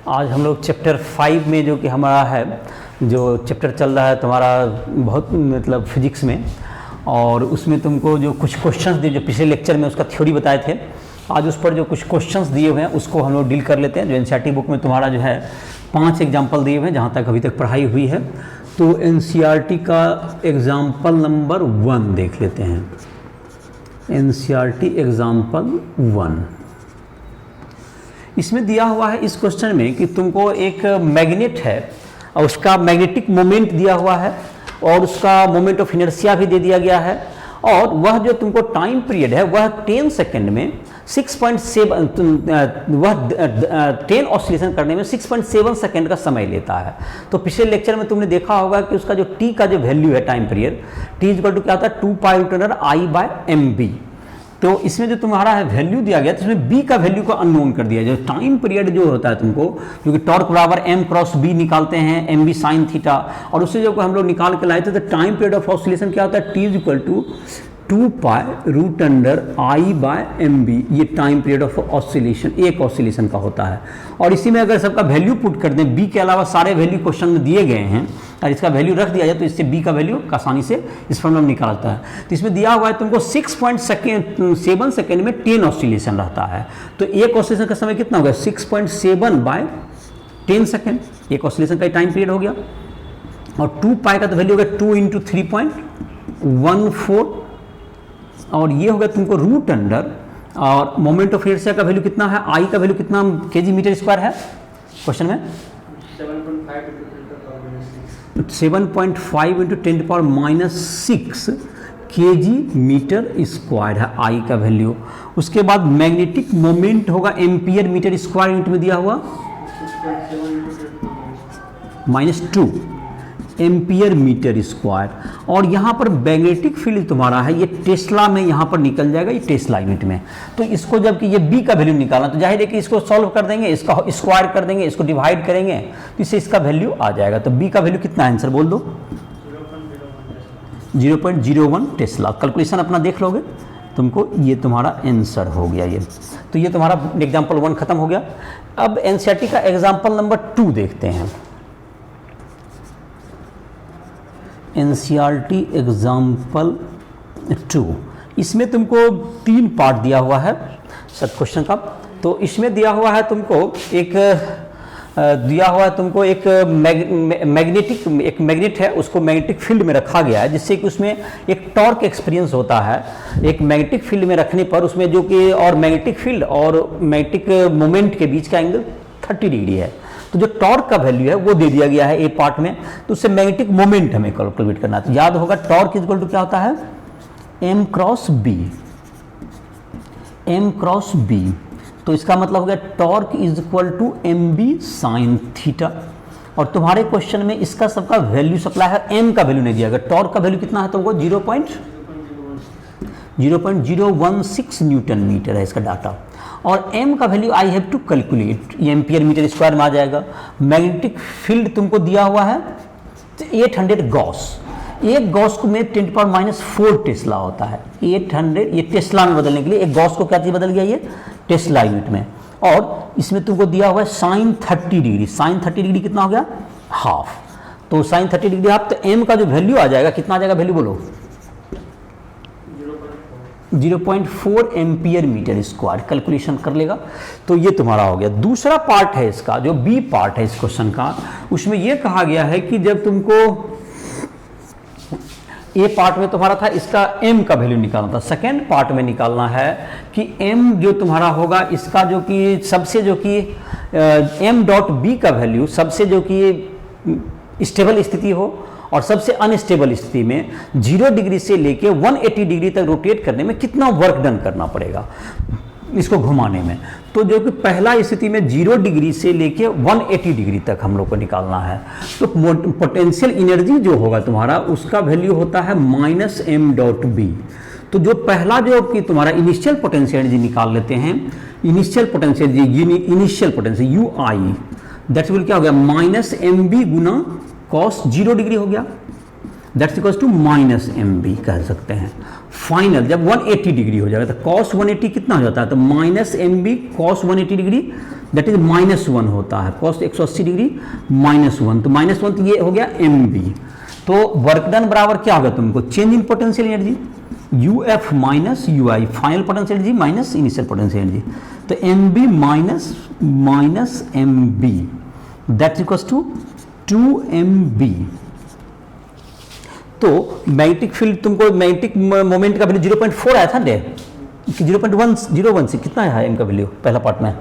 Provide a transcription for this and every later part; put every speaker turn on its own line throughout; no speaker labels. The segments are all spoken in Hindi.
आज हम लोग चैप्टर 5 में जो कि हमारा है, जो चैप्टर चल रहा है तुम्हारा बहुत मतलब फिजिक्स में, और उसमें तुमको जो कुछ क्वेश्चंस दिए, जो पिछले लेक्चर में उसका थ्योरी बताए थे, आज उस पर जो कुछ क्वेश्चंस दिए हुए हैं उसको हम लोग डील कर लेते हैं। जो एनसीईआरटी बुक में तुम्हारा जो है 5 एग्जाम्पल दिए हुए हैं जहाँ तक अभी तक पढ़ाई हुई है। तो एनसीईआरटी का एग्जाम्पल नंबर 1 देख लेते हैं। एनसीईआरटी एग्जाम्पल 1, इसमें दिया हुआ है इस क्वेश्चन में कि तुमको एक मैग्नेट है और उसका मैग्नेटिक मोमेंट दिया हुआ है और उसका मोमेंट ऑफ इनर्शिया भी दे दिया गया है, और वह जो तुमको टाइम पीरियड है वह 10 सेकेंड में 6.7 वह 10 ऑसिलेशन करने में 6.7 सेकेंड का समय लेता है। तो पिछले लेक्चर में तुमने देखा होगा कि उसका जो टी का जो वैल्यू है time period, T equal to क्या होता है 2 पाई टनर आई बाय एम बी। तो इसमें जो तुम्हारा है वैल्यू दिया गया तो इसमें b का वैल्यू को अननोन कर दिया। जो टाइम पीरियड जो होता है तुमको, जो कि टॉर्क बराबर m क्रॉस b निकालते हैं, एम बी साइन थीटा, और उससे जो हम लोग निकाल के लाए थे तो टाइम पीरियड ऑफ ऑसिलेशन क्या होता है t equal to 2 pi root under I by M B. ये टाइम पीरियड ऑफ ऑसिलेशन एक ऑसिलेशन का होता है। और इसी में अगर सबका वैल्यू पुट कर दें, बी के अलावा सारे वैल्यू क्वेश्चन में दिए गए हैं और इसका वैल्यू रख दिया जाए तो इससे बी का वैल्यू आसानी से इस फॉर्मूला में निकालता है। तो इसमें दिया हुआ है तुमको 6.7 सेकेंड में 10 ऑसिलेशन रहता है। तो एक ऑसिलेशन का समय कितना होगा 6.7 बाय 10 सेकेंड, एक ऑसिलेशन का टाइम पीरियड हो गया। और 2 पाई का तो वैल्यू होगा 2 इंटू 3.14, और ये होगा तुमको रूट अंडर, और मोमेंट ऑफ इनर्शिया का वैल्यू कितना है, आई का वैल्यू कितना केजी मीटर स्क्वायर है क्वेश्चन में 7.5 इंटू 10⁻⁶ केजी मीटर स्क्वायर है आई का वैल्यू। उसके बाद मैग्नेटिक मोमेंट होगा एम्पियर मीटर स्क्वायर यूनिट में दिया हुआ -2 एम्पियर मीटर स्क्वायर। और यहाँ पर मैग्नेटिक फील्ड तुम्हारा है ये टेस्ला में यहाँ पर निकल जाएगा, ये टेस्ला यूनिट में। तो इसको जबकि ये बी का वैल्यू निकालना, तो जाहिर है कि इसको सॉल्व कर देंगे, इसका स्क्वायर कर देंगे, इसको डिवाइड करेंगे तो इससे इसका वैल्यू आ जाएगा। तो बी का वैल्यू कितना आंसर बोल दो 0.01 टेस्ला। कैलकुलेशन अपना देख लोगे तुमको, ये तुम्हारा आंसर हो गया ये। तो ये तुम्हारा एग्जाम्पल 1 खत्म हो गया। अब एनसीईआरटी का एग्जाम्पल नंबर 2 देखते हैं। एनसीईआरटी एग्जाम्पल 2, इसमें तुमको 3 पार्ट दिया हुआ है सब क्वेश्चन का। तो इसमें दिया हुआ है तुमको एक मैग्नेट है, उसको मैग्नेटिक फील्ड में रखा गया है, जिससे कि उसमें एक टॉर्क एक्सपीरियंस होता है एक मैग्नेटिक फील्ड में रखने पर, उसमें जो कि और मैग्नेटिक फील्ड और मैग्नेटिक मोमेंट के बीच का एंगल 30 डिग्री है। तो जो टॉर्क का वैल्यू है वो दे दिया गया है ए पार्ट में, तो उससे मैग्नेटिक मोमेंट हमें कैलकुलेट करना है। तो याद होगा टॉर्क इक्वल टू क्या होता है m क्रॉस बी। तो इसका मतलब हो गया torque is equal to M B sine theta. और तुम्हारे क्वेश्चन में इसका सबका वैल्यू सप्लाई है, m का वैल्यू नहीं दिया गया। टॉर्क का वैल्यू कितना है तुमको 0.016 न्यूटन मीटर है इसका डाटा, और m का value I have to calculate, ये एम्पियर मीटर स्क्वायर में आ जाएगा। मैग्नेटिक फील्ड तुमको दिया हुआ है 800 गॉस, एक गॉस को में 10⁻⁴ टेस्ला होता है। 800 ये टेस्ला में बदलने के लिए एक गॉस को क्या चीज बदल गया ये टेस्ला यूनिट में। और इसमें तुमको दिया हुआ है साइन 30 डिग्री, साइन 30 डिग्री कितना हो गया हाफ। तो साइन 30 डिग्री हाफ, तो m का जो वैल्यू आ जाएगा कितना आ जाएगा वैल्यू बोलो 0.4 एम्पियर मीटर स्क्वायर। कैलकुलेशन कर लेगा तो ये तुम्हारा हो गया। दूसरा पार्ट है इसका, जो बी पार्ट है इस क्वेश्चन का, उसमें ये कहा गया है कि जब तुमको ए पार्ट में तुम्हारा था इसका m का वैल्यू निकालना था, सेकेंड पार्ट में निकालना है कि m जो तुम्हारा होगा इसका जो कि सबसे जो कि m डॉट बी का वैल्यू सबसे जो कि स्टेबल स्थिति हो और सबसे अनस्टेबल स्थिति में 0 डिग्री से लेके 180 डिग्री तक रोटेट करने में कितना वर्क डन करना पड़ेगा इसको घुमाने में। तो जो कि पहला स्थिति में 0 डिग्री से लेके 180 डिग्री तक हम लोग को निकालना है। तो पोटेंशियल एनर्जी जो होगा तुम्हारा उसका वैल्यू होता है -m डॉट बी। तो जो पहला जो कि तुम्हारा इनिशियल पोटेंशियल एनर्जी निकाल लेते हैं, initial potential you I that will क्या हो गया -mb गुना cos 0 डिग्री हो गया। That's equals to minus mb कह सकते हैं। फाइनल जब 180 डिग्री हो जाएगा तो cos 180 कितना हो जाता है, तो minus mb cos 180 degree that is -1 होता है, cos 180 डिग्री -1, तो -1 तो ये हो गया mb। तो वर्क डन बराबर क्या होगा तुमको, change in potential energy uf minus ui, final potential energy minus initial potential energy, तो mb minus mb that's equals to 2mb। तो मैग्नेटिक फील्ड तुमको मैग्नेटिक मोमेंट का वैल्यू 0.4 आया था ना, 0.101 से कितना आया एम का वैल्यू पहला पार्ट में,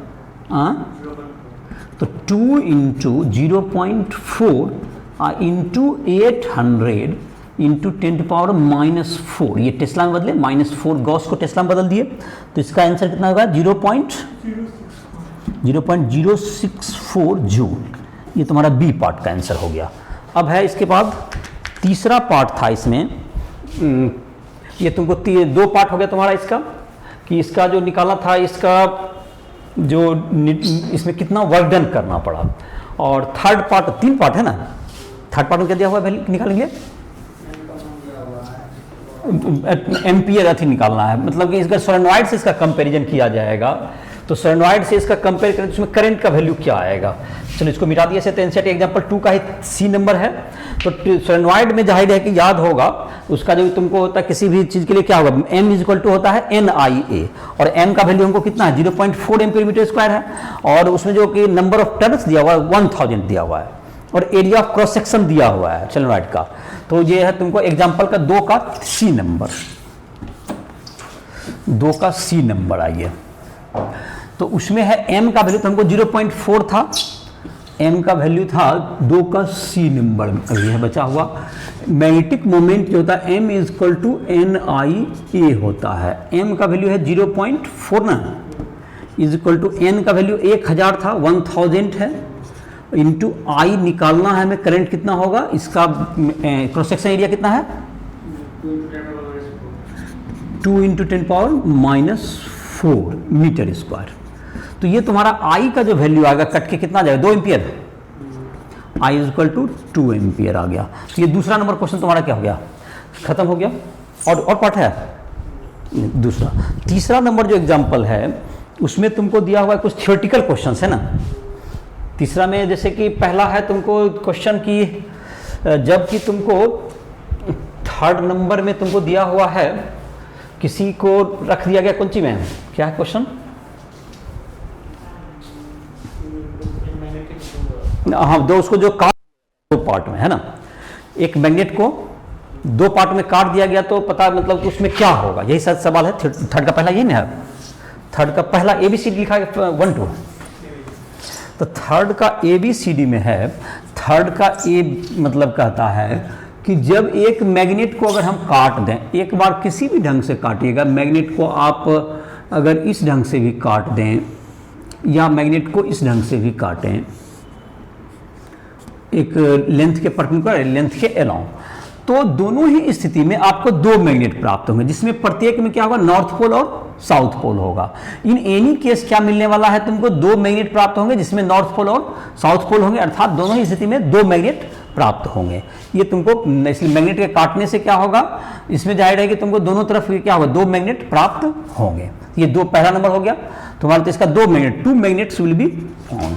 तो 2 इंटू 0.4 इंटू 800 इंटू 10⁻⁻⁴, ये टेस्ला में बदले -4 गॉस को टेस्ला में बदल दिए, तो इसका आंसर कितना होगा 0.064 जूल। ये तुम्हारा बी पार्ट का आंसर हो गया। अब है इसके बाद तीसरा पार्ट था इसमें, ये तुमको दो पार्ट हो गया तुम्हारा इसका, कि इसका जो निकाला था इसका जो इसमें कितना वर्क डन करना पड़ा, और थर्ड पार्ट, 3 पार्ट है ना, थर्ड पार्ट में क्या दिया हुआ है निकालेंगे, एम्पियर अथी निकालना है, मतलब कि इसका सोलेनॉइड से इसका कंपैरिजन किया जाएगा, तो सोलेनॉइड से इसका कंपेयर करें तो उसमें करंट का वैल्यू क्या आएगा। चलो इसको मिटा दिए, तो एनसीईआरटी एग्जांपल 2 का ही सी नंबर है, तो सोलेनॉइड में जाहिर है कि याद होगा उसका जो तुमको होता है किसी भी चीज के लिए क्या होगा, m इज इक्वल टू होता है NIA, और n का वैल्यू हमको कितना है 0.4 एम्पीयर मीटर स्क्वायर है, और उसमें जो कि नंबर ऑफ टर्न्स दिया हुआ है 1000 दिया हुआ है, और एरिया ऑफ क्रॉस सेक्शन दिया हुआ है सोलेनॉइड का। तो ये है तुमको एग्जाम्पल का 2 का सी नंबर, 2 का सी नंबर आइए, तो उसमें है m का वैल्यू तो हमको 0.4 था, m का वैल्यू था 2 का सी नंबर ये है बचा हुआ। मैग्नेटिक मोमेंट जो होता है m is equal to NIA होता है, m का वैल्यू है 0.4 ना, इज इक्वल टू n का वैल्यू 1000 था, 1000 है, इंटू I निकालना है हमें, करंट कितना होगा, इसका क्रॉस सेक्शन एरिया कितना है 2 इंटू 10⁻⁻⁴ मीटर स्क्वायर। तो ये तुम्हारा I का जो वैल्यू आएगा कट के कितना जाएगा 2 ampere, I is equal to 2 ampere आ गया। तो ये दूसरा नंबर क्वेश्चन तुम्हारा क्या हो गया, खत्म हो गया। और पार्ट है दूसरा। तीसरा नंबर जो एग्जांपल है उसमें तुमको दिया हुआ है कुछ थियोरेटिकल क्वेश्चंस है ना। तीसरा में जैसे कि पहला है तुमको क्वेश्चन की, जबकि तुमको थर्ड नंबर में तुमको दिया हुआ है किसी को रख दिया गया कौन सी में, क्या है क्वेश्चन, हाँ दो उसको जो काट 2 पार्ट में है ना, एक मैग्नेट को 2 पार्ट में काट दिया गया, तो पता मतलब उसमें क्या होगा, यही शायद सवाल है। थर्ड का पहला यही ना है, थर्ड का पहला ABCD लिखा है 1 2, तो थर्ड का ABCD में है, थर्ड का A मतलब कहता है कि जब एक मैग्नेट को अगर हम काट दें, एक बार किसी भी ढंग से काटिएगा, मैग्नेट को आप अगर इस ढंग से भी काट दें या मैग्नेट को इस ढंग से भी काटें, एक लेंथ के पर्पेंडिकुलर लेंथ के अलोंग, तो दोनों ही स्थिति में आपको 2 मैग्नेट प्राप्त होंगे, जिसमें प्रत्येक में क्या होगा, नॉर्थ पोल और साउथ पोल होगा। इन एनी केस क्या मिलने वाला है तुमको, 2 मैग्नेट प्राप्त होंगे जिसमें नॉर्थ पोल और साउथ पोल होंगे, अर्थात दोनों ही स्थिति में 2 मैग्नेट प्राप्त होंगे। ये तुमको इसलिए मैग्नेट के काटने से क्या होगा, इसमें जाहिर है कि तुमको दोनों तरफ क्या होगा, 2 मैग्नेट प्राप्त होंगे। ये 2 पहला नंबर हो गया तुम्हारा, तो इसका 2 magnet 2 magnets will be found,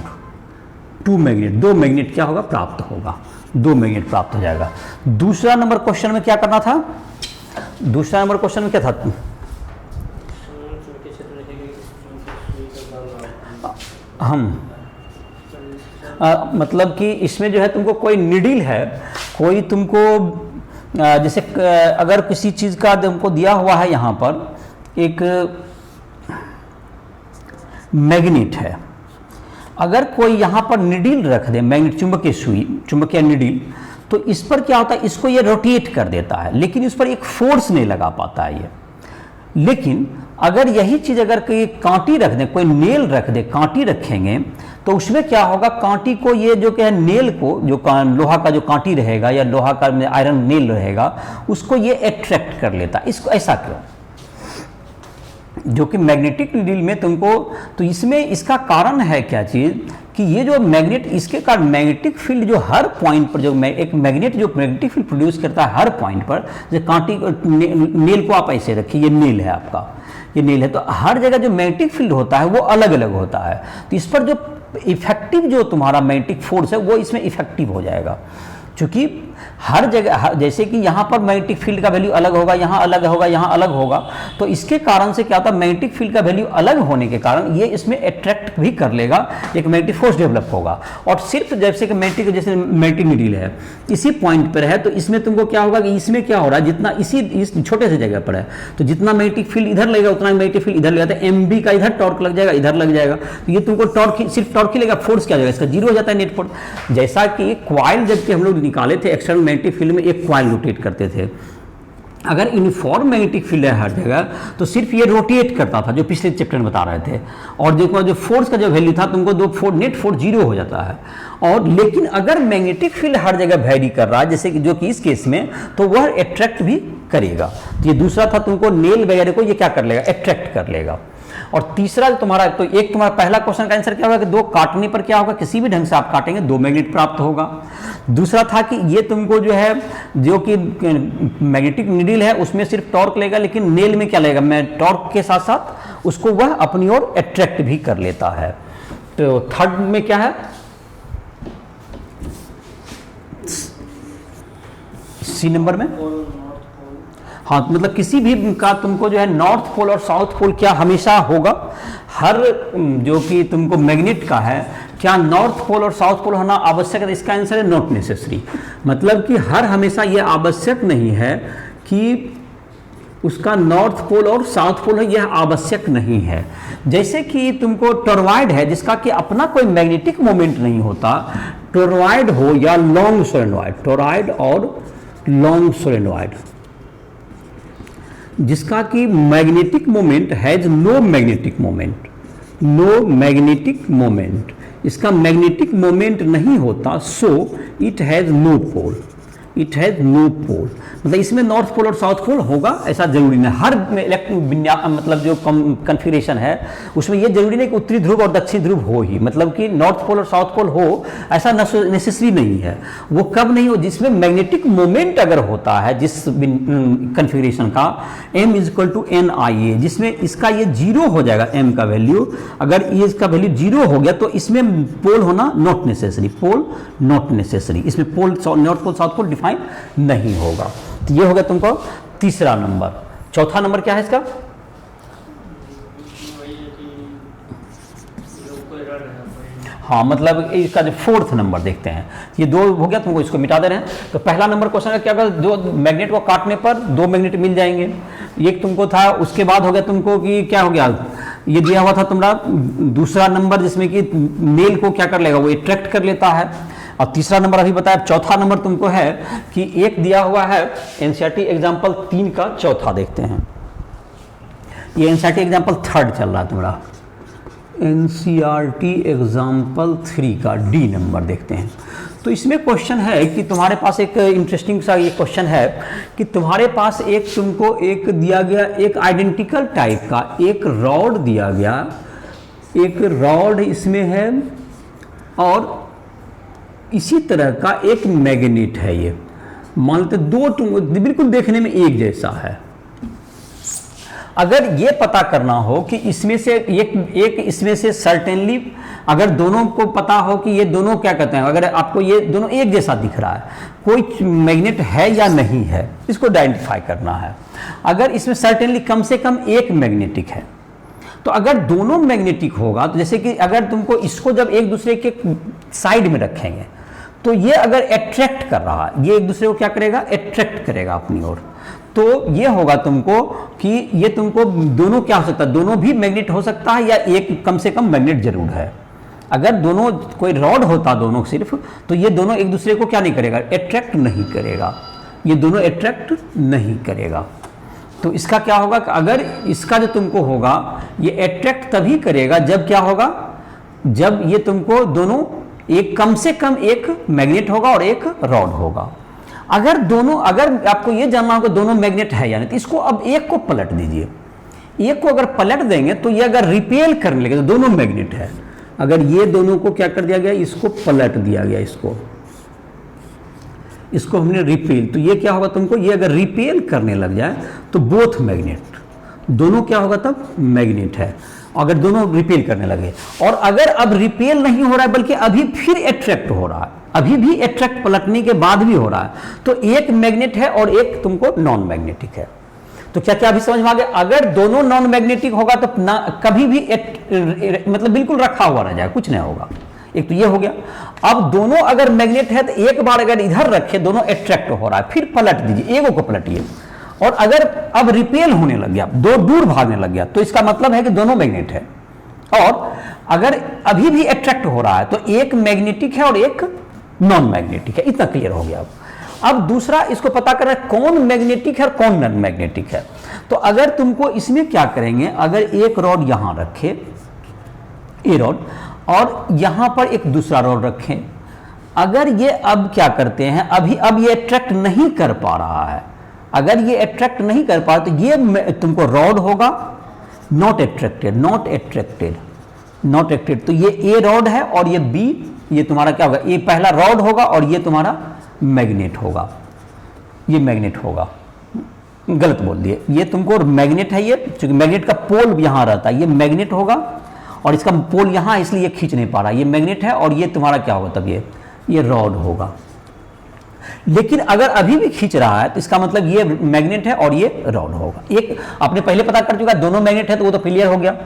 2 magnet 2 magnet क्या होगा, प्राप्त होगा, 2 मैग्नेट प्राप्त हो जाएगा। दूसरा नंबर क्वेश्चन में क्या करना था, दूसरा नंबर क्वेश्चन में क्या था, हम मतलब कि इसमें जो है तुमको कोई निडिल है, कोई तुमको जैसे अगर किसी चीज़ का तुमको दिया हुआ है, यहाँ पर एक मैग्नेट है, अगर कोई यहाँ पर निडिल रख दे, मैग्नेट चुंबकीय सुई, चुंबकीय निडिल, तो इस पर क्या होता है, इसको ये रोटेट कर देता है, लेकिन इस पर एक फोर्स नहीं लगा पाता है ये। लेकिन अगर यही चीज़ अगर कोई कांटी रख दे, कोई नेल रख दे, कांटी रखेंगे, तो उसमें क्या होगा, कांटी को ये जो क्या है, नेल को जो लोहा का जो कांटी रहेगा या लोहा का आयरन नेल रहेगा, उसको ये अट्रैक्ट कर लेता है। इसको ऐसा क्यों, जो कि मैग्नेटिक नीडल में तुमको, तो इसमें इसका कारण है क्या चीज़ कि ये जो मैग्नेट, इसके कारण मैग्नेटिक फील्ड जो हर पॉइंट पर, जो एक मैग्नेट जो मैग्नेटिक फील्ड प्रोड्यूस करता है हर पॉइंट पर, जैसे कांटी नेल को आप ऐसे रखिए, ये नेल है आपका, ये नेल है, तो हर जगह जो मैग्नेटिक फील्ड होता है वो अलग अलग होता है, तो इस पर जो इफेक्टिव जो तुम्हारा मैग्नेटिक फोर्स है वो इसमें इफेक्टिव हो जाएगा, क्योंकि हर जगह, जैसे कि यहाँ पर मैग्नेटिक फील्ड का वैल्यू अलग होगा, यहाँ अलग होगा, यहाँ अलग होगा, तो इसके कारण से क्या होता है, मैग्नेटिक फील्ड का वैल्यू अलग होने के कारण ये इसमें अट्रैक्ट भी कर लेगा, एक मैग्नेटिक फोर्स डेवलप होगा। और सिर्फ जैसे कि मैग्नेटिक, जैसे मैग्नेटिक नीडल है इसी पॉइंट पर है, तो इसमें तुमको क्या होगा कि इसमें क्या हो रहा है, जितना इस छोटे से जगह पर है, तो जितना मैग्नेटिक फील्ड इधर लगेगा उतना मैग्नेटिक फील्ड इधर लगेगा, तो एम बी का इधर टॉर्क लग जाएगा, इधर लग जाएगा, तो ये तुमको टॉर्क, सिर्फ टॉर्क ही लगेगा, फोर्स क्या हो जाएगा, इसका जीरो हो जाता है नेट फोर्स। जैसा कि क्वाइल जबकि हम लोग निकाले थे एक्सटर्नल मैग्नेटिक फील्ड में, एक क्वाइल रोटेट करते थे, अगर यूनिफॉर्म मैग्नेटिक फील्ड है हर जगह तो सिर्फ ये रोटेट करता था, जो पिछले चैप्टर में बता रहे थे, और देखो जो फोर्स का जो वैल्यू था तुमको नेट फोर्स जीरो हो जाता है। और लेकिन अगर मैग्नेटिक फील्ड हर जगह वैरी कर रहा है, जैसे कि जो कि इस केस में, तो वह अट्रैक्ट भी करेगा। तो ये दूसरा था, तुमको नेल वगैरह को ये क्या कर लेगा, अट्रैक्ट कर लेगा। और तीसरा तुम्हारा, तो एक तुम्हारा पहला क्वेश्चन का आंसर क्या होगा कि दो काटने पर क्या होगा, किसी भी ढंग से आप काटेंगे दो मैग्नेट प्राप्त होगा। दूसरा था कि ये तुमको जो है, जो कि मैग्नेटिक नीडल है उसमें सिर्फ टॉर्क लेगा, लेकिन नेल में क्या लेगा, मैं टॉर्क के साथ साथ उसको वह अपनी ओर अट्रैक्ट भी कर लेता है। तो थर्ड में क्या है, सी नंबर में, हाँ, मतलब किसी भी का तुमको जो है नॉर्थ पोल और साउथ पोल क्या हमेशा होगा, हर जो कि तुमको मैग्नेट का है, क्या नॉर्थ पोल और साउथ पोल होना आवश्यक है, इसका आंसर है नॉट नेसेसरी। मतलब कि हर हमेशा यह आवश्यक नहीं है कि उसका नॉर्थ पोल और साउथ पोल है, यह आवश्यक नहीं है। जैसे कि तुमको टोरॉइड है जिसका कि अपना कोई मैग्नेटिक मोमेंट नहीं होता, टोरॉइड हो या लॉन्ग सोलेनॉइड, टोरॉइड और लॉन्ग सोलेनॉइड जिसका कि magnetic moment has no magnetic moment, no magnetic moment, इसका मैग्नेटिक मोमेंट नहीं होता, so it has no pole, it has no pole. मतलब इसमें नॉर्थ पोल और साउथ पोल होगा ऐसा जरूरी नहीं, हर मतलब जो कन्फिगरेशन है उसमें ये जरूरी नहीं कि उत्तरी ध्रुव और दक्षिण ध्रुव हो ही, मतलब कि नॉर्थ पोल और साउथ पोल हो ऐसा नेसेसरी नहीं है। वो कब नहीं हो, जिसमें मैग्नेटिक मोमेंट अगर होता है जिस कन्फिगरेशन का, m = NIA, जिसमें इसका ये जीरो हो जाएगा, m का वैल्यू, अगर ये इसका वैल्यू जीरो हो गया तो इसमें पोल होना not necessary, pole not necessary, इसमें pole north pole south pole define नहीं होगा। तो ये हो गया तुमको तीसरा नंबर। चौथा नंबर क्या है इसका, हाँ, मतलब इसका जो फोर्थ नंबर देखते हैं, ये दो हो गया, तुमको इसको मिटा दे रहे हैं। तो पहला नंबर क्वेश्चन का क्या होगा, दो मैग्नेट को काटने पर दो मैग्नेट मिल जाएंगे, एक तुमको था। उसके बाद हो गया तुमको कि क्या हो गया, ये दिया हुआ था तुम्हारा दूसरा नंबर जिसमें कि नेल को क्या कर लेगा, वो अट्रैक्ट कर लेता है। और तीसरा नंबर अभी बताया। चौथा नंबर तुमको है कि एक दिया हुआ है एनसीईआरटी एग्जाम्पल 3 का चौथा देखते हैं, ये एनसीईआरटी एग्जाम्पल 3 चल रहा है तुम्हारा, एनसीईआरटी एग्जाम्पल 3 का डी नंबर देखते हैं। तो इसमें क्वेश्चन है कि तुम्हारे पास एक इंटरेस्टिंग सा ये क्वेश्चन है कि तुम्हारे पास एक तुमको एक दिया गया, एक आइडेंटिकल टाइप का एक रॉड दिया गया, एक रॉड इसमें है और इसी तरह का एक मैग्नेट है। ये मान लेते दो बिल्कुल देखने में एक जैसा है। अगर ये पता करना हो कि इसमें से एक इसमें से सर्टेनली, अगर दोनों को पता हो कि ये दोनों क्या कहते हैं, अगर आपको ये दोनों एक जैसा दिख रहा है, कोई मैग्नेट है या नहीं है, इसको आइडेंटिफाई करना है। अगर इसमें सर्टेनली कम से कम एक मैग्नेटिक है, तो अगर दोनों मैग्नेटिक होगा, तो जैसे कि अगर तुमको इसको जब एक दूसरे के साइड में रखेंगे तो ये अगर अट्रैक्ट कर रहा है, ये एक दूसरे को क्या करेगा, अट्रैक्ट करेगा अपनी ओर, तो ये होगा तुमको कि ये तुमको दोनों क्या हो सकता है, दोनों भी मैग्नेट हो सकता है या एक कम से कम मैग्नेट जरूर है। अगर दोनों कोई रॉड होता दोनों सिर्फ, तो ये दोनों एक दूसरे को क्या नहीं करेगा, अट्रैक्ट नहीं करेगा, ये दोनों अट्रैक्ट नहीं करेगा। तो इसका क्या होगा कि अगर इसका जो तुमको होगा, ये अट्रैक्ट तभी करेगा जब क्या होगा, जब ये तुमको दोनों एक कम से कम एक मैग्नेट होगा और एक रॉड होगा। अगर दोनों, अगर आपको ये जानना होगा दोनों मैग्नेट है या नहीं, तो इसको अब एक को पलट दीजिए। एक को अगर पलट देंगे तो ये अगर रिपेल करने लगे तो दोनों मैग्नेट है, अगर ये दोनों को क्या कर दिया गया, इसको पलट दिया गया, इसको हमने रिपेल, तो ये क्या होगा तुमको, ये अगर रिपेल करने लग जाए तो बोथ मैग्नेट, दोनों क्या होगा तब मैग्नेट है, अगर दोनों रिपेल करने लगे। और अगर अब रिपेल नहीं हो रहा है बल्कि अभी फिर अट्रैक्ट हो रहा है, अभी भी अट्रैक्ट पलटने के बाद भी हो रहा है, तो एक मैग्नेट है और एक तुमको नॉन मैग्नेटिक है। तो क्या क्या अभी समझ में आ गया, अगर दोनों नॉन मैग्नेटिक होगा तो ना कभी भी मतलब बिल्कुल रखा हुआ रह जाए, कुछ नहीं होगा। एक तो ये हो गया। अब दोनों अगर मैग्नेट है तो एक बार अगर इधर रखे, दोनों अट्रैक्ट हो रहा है, फिर पलट दीजिए, एगो को पलटिए, और अगर अब रिपेल होने लग गया, दो दूर भागने लग गया, तो इसका मतलब है कि दोनों मैग्नेट है। और अगर अभी भी अट्रैक्ट हो रहा है तो एक मैग्नेटिक है और एक नॉन मैग्नेटिक है। इतना क्लियर हो गया। अब दूसरा इसको पता करना है कौन मैग्नेटिक है और कौन नॉन मैग्नेटिक है। तो अगर तुमको इसमें क्या करेंगे, अगर एक रॉड यहां रखे, ए रॉड, और यहां पर एक दूसरा रॉड रखें, अगर ये अब क्या करते हैं, अब ये अट्रैक्ट नहीं कर पा रहा है, अगर ये अट्रैक्ट नहीं कर पा, तो ये तुमको रॉड होगा not attracted, not attracted, not attracted. तो ये ए रॉड है और ये बी, ये तुम्हारा क्या होगा, ये पहला रॉड होगा और ये तुम्हारा मैग्नेट होगा, ये मैग्नेट होगा। गलत बोल दिए, ये तुमको मैग्नेट है, ये क्योंकि मैग्नेट का पोल यहां रहता है, ये मैग्नेट होगा और इसका पोल यहां, इसलिए ये खींच नहीं पा रहा, ये मैग्नेट है और ये तुम्हारा क्या होगा तब, ये रॉड होगा। लेकिन अगर अभी भी खींच रहा है तो इसका मतलब ये मैग्नेट है और ये रॉड होगा। एक आपने पहले पता कर चुका, दोनों मैग्नेट है तो वो तो क्लियर हो गया,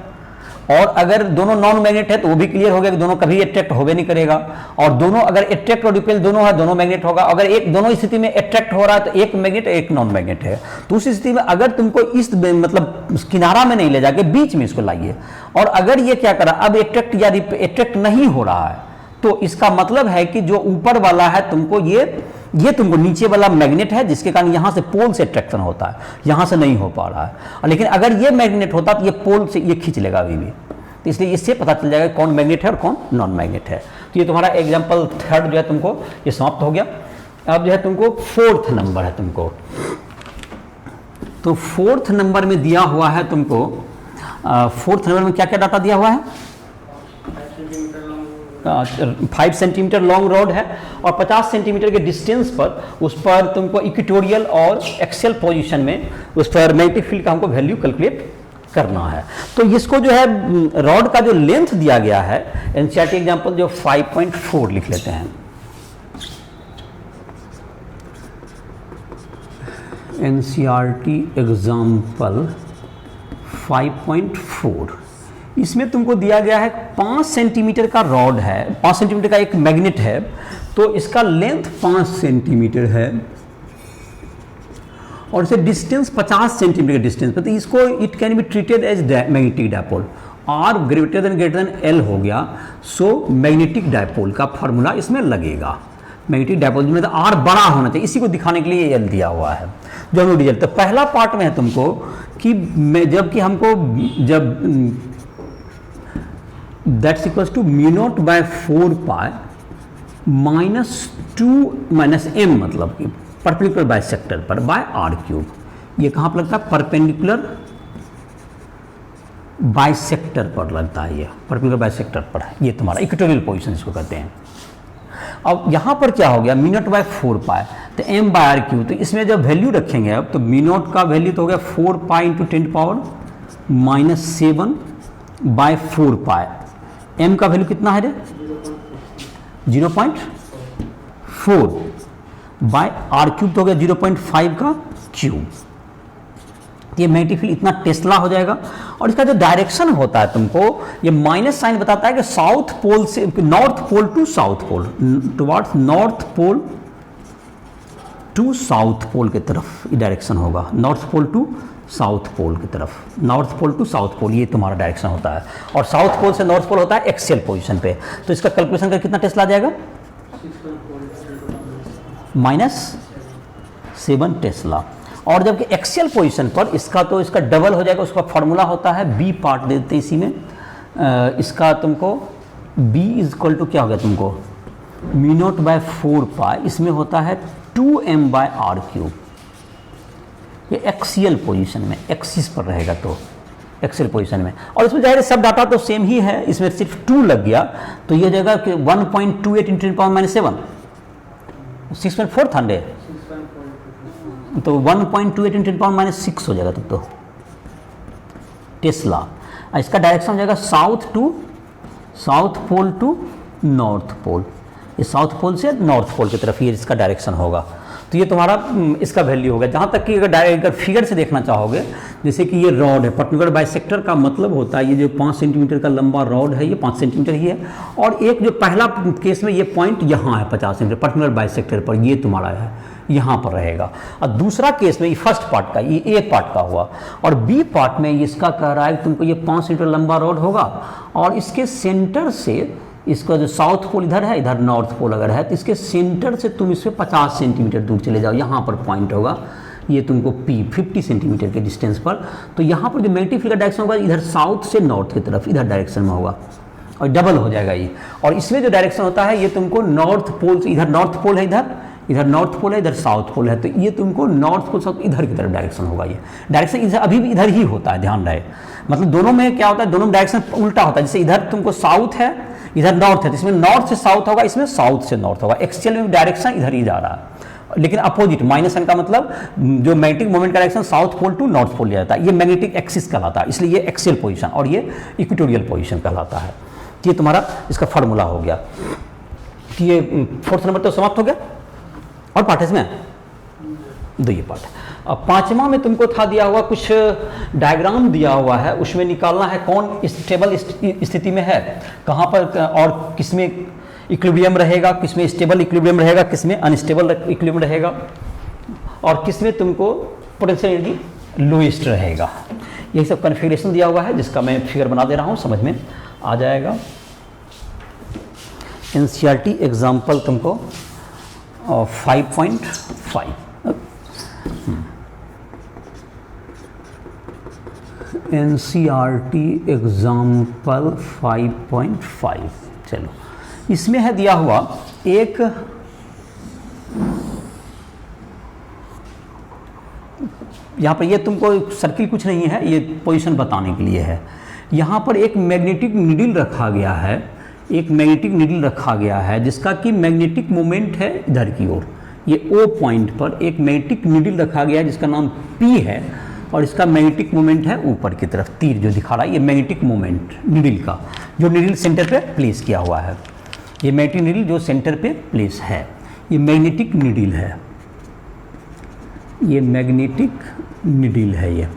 और अगर दोनों नॉन मैग्नेट है तो वो भी क्लियर हो गया कि दोनों कभी अट्रैक्ट होवे नहीं करेगा, और दोनों अगर अट्रैक्ट और रिपेल दोनों है, दोनों मैग्नेट होगा। अगर एक दोनों स्थिति में अट्रैक्ट हो रहा है तो एक मैग्नेट एक नॉन मैग्नेट है। तो उस स्थिति में अगर तुमको इस मतलब किनारा में नहीं ले जाके बीच में इसको लाइए, और अगर ये क्या करा, अब अट्रैक्ट या अट्रैक्ट नहीं हो रहा है, तो इसका मतलब है कि जो ऊपर वाला है तुमको ये तुमको नीचे वाला मैग्नेट है, जिसके कारण यहां से पोल से अट्रैक्शन होता है, यहां से नहीं हो पा रहा है। लेकिन अगर ये मैग्नेट होता तो ये पोल से ये खींच लेगा अभी भी। तो इसलिए इससे पता चल जाएगा कौन मैग्नेट है और कौन नॉन मैग्नेट है। तो ये तुम्हारा एग्जांपल थर्ड जो है तुमको ये समाप्त हो गया। अब जो है तुमको फोर्थ नंबर है तुमको, तो फोर्थ नंबर में दिया हुआ है तुमको, फोर्थ नंबर में क्या क्या डाटा दिया हुआ है, 5 सेंटीमीटर लॉन्ग रॉड है और 50 सेंटीमीटर के डिस्टेंस पर उस पर तुमको इक्वेटोरियल और एक्सियल पोजीशन में उस पर मैग्नेटिक फील्ड का हमको वैल्यू कैलकुलेट करना है। तो इसको जो है रॉड का जो लेंथ दिया गया है, एनसीईआरटी एग्जांपल जो 5.4 लिख लेते हैं, एनसीईआरटी एग्जांपल 5.4, इसमें तुमको दिया गया है 5 सेंटीमीटर का रॉड है, 5 सेंटीमीटर का एक मैग्नेट है, तो इसका लेंथ 5 सेंटीमीटर है और इसे डिस्टेंस 50 सेंटीमीटर के डिस्टेंस पर, तो इसको it can be treated as magnetic dipole. R greater than L हो गया, सो मैग्नेटिक डायपोल का फॉर्मूला इसमें लगेगा। मैग्नेटिक डायपोल में तो आर बड़ा होना चाहिए, इसी को दिखाने के लिए एल दिया हुआ है जो हम डिटेल। तो पहला पार्ट में है तुमको कि जबकि हमको जब that's equals to mu not by 4 pi -2 -m, मतलब कि परपेंडिकुलर बाइसेक्टर पर बाय आर क्यूब। ये कहाँ पर लगता है, परपेंडिकुलर बाइसेक्टर पर लगता है, ये परपेंडिकुलर बाइसेक्टर पर है, ये तुम्हारा इक्वेटोरियल पोजीशन इसको कहते हैं। अब यहाँ पर क्या हो गया, म्यू नॉट बाय 4 पाई, तो m बाय आर क्यूब, तो इसमें जब वैल्यू रखेंगे अब, तो म्यू नॉट का वैल्यू तो हो गया 4 पाई इंटू 10⁻⁻7 बाय 4 पाई। m का वैल्यू कितना है रे, 0.4 बाय आर क्यूब तो हो गया 0.5 का क्यूब। ये मैग्नेटिक फील्ड इतना टेस्ला हो जाएगा। और इसका जो डायरेक्शन होता है तुमको, ये माइनस साइन बताता है कि साउथ पोल से north pole to south pole, towards north pole to south pole की तरफ ये डायरेक्शन होगा, north pole to south pole की तरफ, north pole to south pole, ये तुम्हारा डायरेक्शन होता है। और साउथ पोल से नॉर्थ पोल होता है एक्सियल पोजीशन पे, तो इसका कैलकुलेशन कर कितना टेस्ला आ जाएगा, -7 टेस्ला। और जबकि एक्सियल पोजीशन पर इसका तो इसका डबल हो जाएगा, उसका फॉर्मूला होता है, बी पार्ट देते हैं इसी में, इसका तुमको बी इज इक्वल टू क्या हो गया तुमको, म्यू नॉट बाय 4 पाई, इसमें होता है 2m बाय आर क्यूब। ये एक्सियल पोजीशन में एक्सिस पर रहेगा, तो एक्सेल पोजीशन में। और इसमें जाहिर है सब डाटा तो सेम ही है, इसमें सिर्फ 2 लग गया तो ये जगह 1.28 इंटू 10⁻⁷ 6.4 था तो 1.28 इंटू 10⁻⁶ हो जाएगा तब तो टेस्ला। इसका डायरेक्शन हो जाएगा south pole to north pole, ये साउथ पोल से नॉर्थ पोल की तरफ ये इसका डायरेक्शन होगा। तो ये तुम्हारा इसका वैल्यू होगा। जहाँ तक कि अगर फिगर से देखना चाहोगे, जैसे कि ये रॉड है, पर्टिकुलर बाइसेक्टर का मतलब होता है ये जो 5 सेंटीमीटर का लंबा रॉड है, ये 5 सेंटीमीटर ही है। और एक जो पहला केस में ये पॉइंट यहाँ है 50 सेंटीमीटर पर्टिकुलर बाइसेक्टर पर, ये तुम्हारा है यहाँ पर रहेगा। और दूसरा केस में ये फर्स्ट पार्ट का, ये ए पार्ट का हुआ। और बी पार्ट में इसका कह रहा है तुमको ये 5 सेंटीमीटर लंबा रॉड होगा और इसके सेंटर से इसका जो साउथ पोल इधर है, इधर नॉर्थ पोल अगर है, तो इसके सेंटर से तुम इससे 50 सेंटीमीटर दूर चले जाओ, यहाँ पर पॉइंट होगा ये तुमको P 50 सेंटीमीटर के डिस्टेंस पर। तो यहाँ पर जो मैग्नेटिक फील्ड का डायरेक्शन होगा इधर साउथ से नॉर्थ की तरफ, इधर डायरेक्शन में होगा और डबल हो जाएगा ये। और इसमें जो डायरेक्शन होता है ये तुमको नॉर्थ पोल से, इधर नॉर्थ पोल है, इधर नॉर्थ पोल है, इधर साउथ पोल है, तो ये तुमको नॉर्थ पोल साउथ इधर की तरफ डायरेक्शन होगा। ये डायरेक्शन इधर अभी भी इधर ही होता है, ध्यान रहे। मतलब दोनों में क्या होता है, दोनों डायरेक्शन उल्टा होता है। जैसे इधर तुमको साउथ है, इधर नॉर्थ है, तो इसमें नॉर्थ से साउथ होगा, इसमें साउथ से नॉर्थ होगा। एक्सियल में डायरेक्शन इधर ही जा रहा है, लेकिन अपोजिट माइनस साइन का मतलब जो मैग्नेटिक मोमेंट का direction south pole to north pole जाता है, ये मैग्नेटिक एक्सिस कहलाता है, इसलिए ये एक्सियल पोजीशन और ये इक्वेटोरियल पोजीशन कहलाता है। ये तुम्हारा इसका फार्मूला हो गया। तो ये 4th नंबर तो समाप्त हो गया। और पार्ट इसमें 2 ये पार्ट। अब 5वां में तुमको था दिया हुआ कुछ डायग्राम दिया हुआ है, उसमें निकालना है कौन स्टेबल स्थिति में है, कहाँ पर और किसमें इक्विलिब्रियम रहेगा, किसमें स्टेबल इक्विलिब्रियम रहेगा, किसमें अनस्टेबल इक्विलिब्रियम रहेगा और किसमें तुमको पोटेंशियल एनर्जी लोएस्ट रहेगा। यही सब कन्फिगरेशन दिया हुआ है जिसका मैं फिगर बना दे रहा हूँ, समझ में आ जाएगा। एनसीईआरटी एग्जाम्पल तुमको 5.5 एनसीईआरटी एग्जाम्पल 5.5। चलो, इसमें है दिया हुआ एक यहाँ पर, ये तुमको सर्किल कुछ नहीं है, ये पोजीशन बताने के लिए है। यहाँ पर एक मैग्नेटिक नीडल रखा गया है, एक मैग्नेटिक नीडल रखा गया है जिसका कि मैग्नेटिक मोमेंट है इधर की ओर। ये O पॉइंट पर एक मैग्नेटिक नीडल रखा गया है जिसका नाम P है और इसका मैग्नेटिक मोमेंट है ऊपर की तरफ, तीर जो दिखा रहा है ये मैग्नेटिक मोमेंट नीडल का, जो नीडल सेंटर पे प्लेस किया हुआ है। ये मैग्नेटिक नीडल जो सेंटर पे प्लेस है, ये मैग्नेटिक नीडल है, ये मैग्नेटिक नीडल है। ये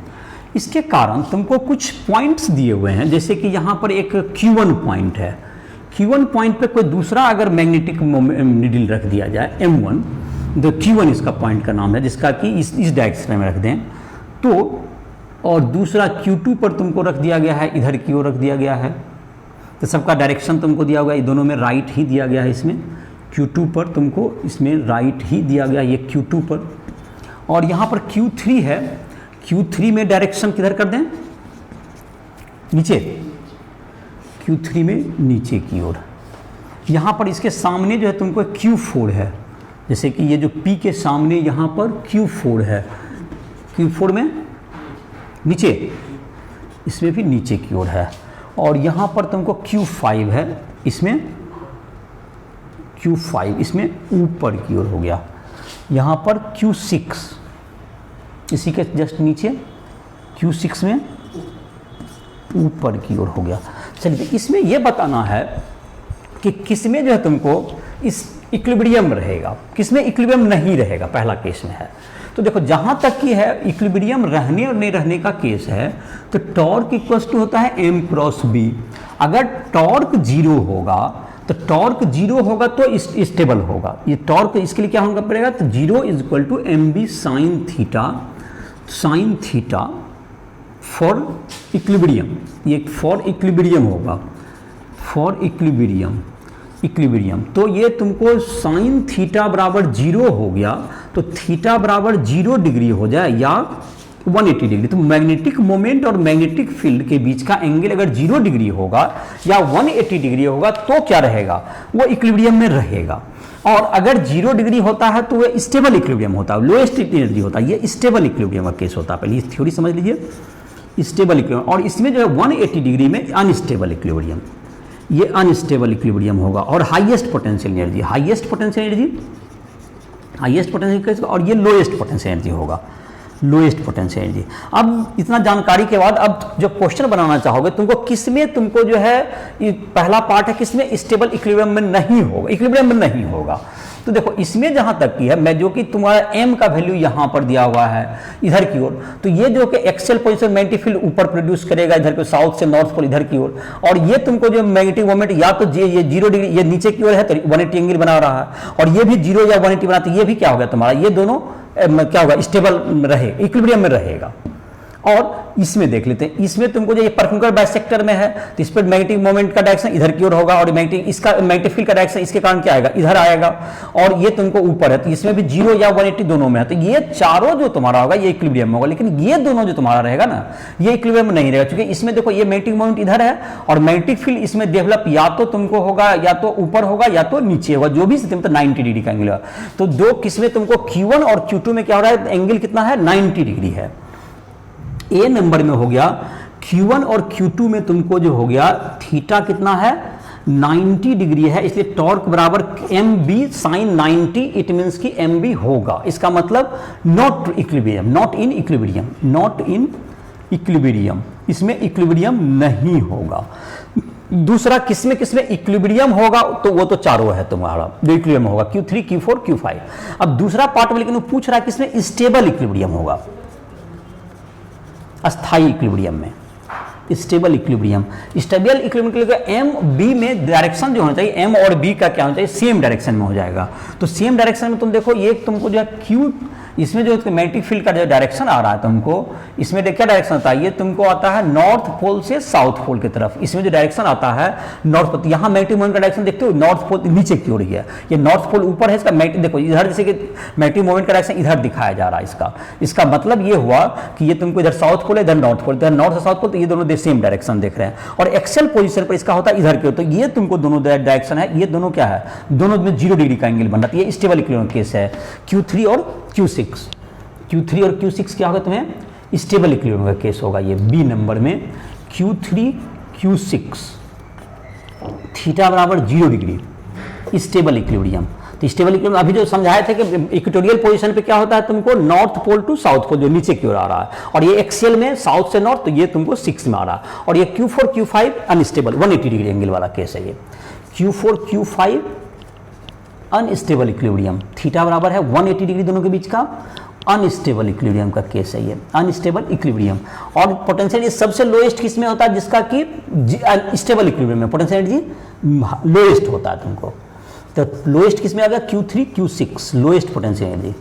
इसके कारण तुमको कुछ पॉइंट्स दिए हुए हैं, जैसे कि यहाँ पर एक Q1 पॉइंट है। Q1 पॉइंट पे कोई दूसरा अगर मैग्नेटिक नीडल रख दिया जाए M1, तो Q1 इसका पॉइंट का नाम है, जिसका कि इस डायरेक्शन में रख दें तो, और दूसरा Q2 पर तुमको रख दिया गया है, इधर की ओर रख दिया गया है, तो सबका डायरेक्शन तुमको दिया हुआ है, ये दोनों में राइट ही दिया गया है। इसमें Q2 पर तुमको इसमें राइट ही दिया गया ये Q2 पर। और यहाँ पर Q3 है, Q3 में डायरेक्शन किधर कर दें, नीचे, Q3 में नीचे की ओर। यहाँ पर इसके सामने जो है तुमको Q4 है, जैसे कि ये जो P के सामने यहाँ पर Q4 है, Q4 में नीचे, इसमें भी नीचे की ओर है। और यहाँ पर तुमको Q5 है, इसमें Q5 इसमें ऊपर की ओर हो गया। यहाँ पर Q6 इसी के जस्ट नीचे, Q6 में ऊपर की ओर हो गया। चलिए, इसमें यह बताना है कि किसमें जो है तुमको इस इक्विलिब्रियम रहेगा, किसमें इक्विलिब्रियम नहीं रहेगा, पहला केस में है। तो देखो, जहाँ तक की है इक्विलिब्रियम रहने और नहीं रहने का केस है, तो टॉर्क इक्वल्स टू होता है m क्रॉस b। अगर टॉर्क 0 होगा तो टॉर्क 0 होगा तो स्टेबल होगा। ये टॉर्क इसके लिए क्या होगा पड़ेगा, तो 0 is equal to mb sine theta for equilibrium. ये फॉर इक्विलिब्रियम होगा, फॉर इक्विलिब्रियम। तो ये तुमको साइन थीटा बराबर 0 हो गया, तो थीटा बराबर 0 डिग्री हो जाए या 180 डिग्री। तो मैग्नेटिक मोमेंट और मैग्नेटिक फील्ड के बीच का एंगल अगर 0 डिग्री होगा या 180 डिग्री होगा तो क्या रहेगा, वो इक्विलिब्रियम में रहेगा। और अगर 0 डिग्री होता है तो वह स्टेबल इक्विलिब्रियम होता है, लोएस्ट एनर्जी होता है, ये स्टेबल इक्विलिब्रियम का केस होता है। पहले ये थ्योरी समझ लीजिए, स्टेबल इक्विलिब्रियम, और इसमें जो है 180 डिग्री में अनस्टेबल इक्विलिब्रियम, ये अनस्टेबल इक्विलिब्रियम होगा। और highest potential energy, highest potential energy, highest potential, और ये लोएस्ट पोटेंशियल एनर्जी होगा, लोएस्ट पोटेंशियल एनर्जी। अब इतना जानकारी के बाद अब जो क्वेश्चन बनाना चाहोगे तुमको किसमें, तुमको जो है पहला पार्ट है किसमें, स्टेबल इक्विलिब्रियम में नहीं होगा, इक्विलिब्रियम में नहीं होगा। तो देखो इसमें जहां तक की है, मैं जो कि तुम्हारा m का वैल्यू यहां पर दिया हुआ है इधर की ओर, तो ये जो कि एक्सेल पोजीशन मैग्नेटिक फील्ड ऊपर प्रोड्यूस करेगा इधर के साउथ से नॉर्थ पोल इधर की ओर, और ये तुमको जो मैग्नेटिक मोमेंट या तो ये 0 डिग्री ये नीचे की ओर है तो 180 एंगल बना रहा है, और ये भी 0 या 180 बनाते, ये भी क्या होगा तुम्हारा, ये दोनों क्या होगा, स्टेबल रहे, इक्विलिब्रियम में रहेगा। और इसमें देख लेते हैं, इसमें तुमको जो ये परपेंडिकुलर बाइसेक्टर में है तो इस पर मैग्नेटिक मोमेंट का डायरेक्शन इधर की ओर होगा, और मैग्नेटिक इसका मैग्नेटिक फील्ड का डायरेक्शन इसके कारण क्या आएगा, इधर आएगा, और ये तुमको ऊपर है तो इसमें भी 0 या 180 दोनों में है, तो ये चारों जो तुम्हारा होगा ये इक्विलिब्रियम में होगा। लेकिन ये दोनों जो तुम्हारा रहेगा ना, ये इक्विलिब्रियम में नहीं रहेगा, क्योंकि इसमें देखो ये मैग्नेटिक मोमेंट इधर है और मैग्नेटिक फील्ड इसमें डेवलप या तो तुमको होगा, या तो ऊपर होगा या तो नीचे होगा, जो भी स्थिति में 90 डिग्री का एंगल है। तो दो किसमें तुमको Q1 और Q2 में क्या हो रहा है, एंगल कितना है, 90 डिग्री है। ए नंबर में हो गया Q1 और Q2 में तुमको जो हो गया थीटा कितना है, 90 डिग्री है, इसलिए टॉर्क बराबर mb sin 90, इट मींस कि mb होगा, इसका मतलब not equilibrium, not in equilibrium, not in equilibrium, इसमें इक्विलिब्रियम नहीं होगा। दूसरा किसमें किसमें इक्विलिब्रियम होगा, तो वो तो चारों है तुम्हारा जो इक्विलिब्रियम होगा, Q3 Q4 Q5। अब दूसरा पार्ट में लेकिन वो पूछ रहा है किसमें स्टेबल इक्विलिब्रियम होगा, अस्थाई इक्विलिब्रियम में, स्टेबल इक्विलिब्रियम। स्टेबल इक्विलिब्रियम के एम बी में डायरेक्शन जो होना चाहिए, एम और बी का क्या होना चाहिए, सेम डायरेक्शन में हो जाएगा। तो सेम डायरेक्शन में तुम देखो ये तुमको जो है क्यू, इसमें जो मैग्नेटिक फील्ड का जो डायरेक्शन आ रहा है तुमको, इसमें क्या डायरेक्शन आता है, ये तुमको आता है नॉर्थ पोल से साउथ पोल की तरफ, इसमें जो डायरेक्शन आता है नॉर्थ पोल, यहाँ मैग्नेटिक मोमेंट का डायरेक्शन देखते हो नॉर्थ पोल नीचे की ओर है, ये नॉर्थ पोल ऊपर है, इसका मैग्नेटिक देखो इधर जैसे कि मैग्नेटिक मोमेंट का डायरेक्शन इधर दिखाया जा रहा है, इसका मतलब ये हुआ कि ये तुमको इधर साउथ पोल है, इधर नॉर्थ पोल, इधर नॉर्थ से साउथ पोल, तो ये दोनों सेम डायरेक्शन देख रहे हैं। और एक्सेल पोजीशन पर इसका होता है इधर की ओर, तो ये तुमको दोनों डायरेक्शन है, ये दोनों क्या है, दोनों में 0 डिग्री का एंगल बन रहा है, ये स्टेबल इक्विलिब्रियम केस है। Q3 और Q6, Q3 और Q6 क्या होगा तुम्हें, स्टेबल इक्विलिब्रियम का केस होगा। ये बी नंबर में Q3 Q6 थीटा बराबर 0 डिग्री, स्टेबल इक्विलिब्रियम। तो स्टेबल इक्विलिब्रियम अभी जो समझाए थे कि इक्वेटोरियल पोजीशन पे क्या होता है, तुमको north pole to south pole जो नीचे की ओर आ रहा है, और ये एक्सियल में साउथ से नॉर्थ, तो ये तुमको 6 में आ रहा है। और ये Q4 Q5 unstable 180 degree angle वाला केस है। ये Q4 Q5 unstable equilibrium, theta बराबर है 180 डिग्री दोनों के बीच का, अनस्टेबल इक्विलिब्रियम का केस है ये, अनस्टेबल इक्विलिब्रियम। और पोटेंशियल सबसे लोएस्ट किस में होता है, जिसका कि स्टेबल इक्विलिब्रियम में पोटेंशियल एनर्जी लोएस्ट होता है तुमको। तो लोएस्ट किस में आ गया, Q3 Q6 lowest potential energy,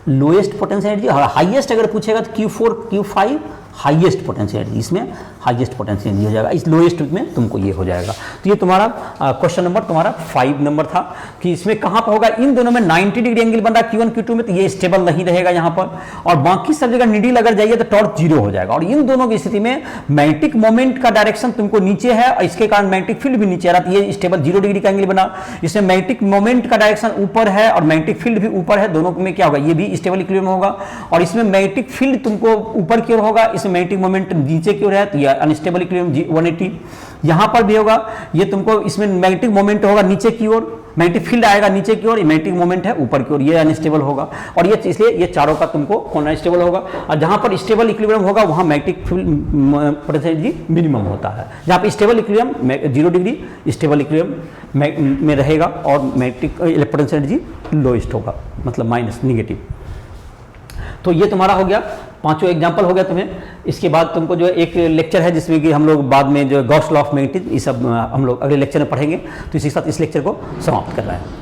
lowest potential energy. और हाईएस्ट अगर पूछेगा तो Q4 Q5 highest potential energy, इसमें हाईएस्ट पोटेंशियल एनर्जी हो जाएगा, इस लोएस्ट में तुमको ये हो जाएगा। तो ये तुम्हारा क्वेश्चन नंबर तुम्हारा 5 नंबर था कि इसमें कहाँ पर होगा, इन दोनों में 90 डिग्री एंगल बन रहा है Q1 Q2 में, तो ये स्टेबल नहीं रहेगा यहाँ पर, और बाकी सब जगह नीडल अगर जाइए तो टॉर्क 0 हो जाएगा। और इन दोनों की स्थिति में मैग्नेटिक मोमेंट का डायरेक्शन तुमको नीचे है, और इसके कारण मैग्नेटिक फील्ड भी नीचे आ रहा है, तो ये स्टेबल 0 डिग्री का एंगल बना। इसमें मैग्नेटिक मोमेंट का डायरेक्शन ऊपर है और मैग्नेटिक फील्ड भी ऊपर है, दोनों में क्या होगा, ये भी स्टेबल इक्विलिब्रियम होगा। और इसमें मैग्नेटिक फील्ड तुमको ऊपर की ओर होगा, इसमें मैग्नेटिक मोमेंट नीचे की ओर है, तो ये अनस्टेबल इक्विलिब्रियम 180। यहाँ पर भी होगा, ये तुमको इसमें मैग्नेटिक मोमेंट होगा नीचे की ओर, मैग्नेटिक फील्ड आएगा नीचे की ओर, मैग्नेटिक मोमेंट है ऊपर की ओर, ये अनस्टेबल होगा। और ये इसलिए ये चारों का तुमको कौन स्टेबल होगा। और जहां पर स्टेबल इक्विलिब्रियम होगा वहां magnetic field potential energy minimum होता है। जहां पर stable equilibrium 0 degree stable equilibrium में रहेगा, और मैग्नेटिक पोटेंशियल एनर्जी लोएस्ट होगा, मतलब माइनस निगेटिव। तो ये तुम्हारा हो गया, पांचों एग्जाम्पल हो गया तुम्हें। इसके बाद तुमको जो एक लेक्चर है जिसमें कि हम लोग बाद में जो गॉस लॉ ऑफ मैग्नेटिज्म, ये सब हम लोग अगले लेक्चर में पढ़ेंगे। तो इसी के साथ इस लेक्चर को समाप्त कर रहे हैं।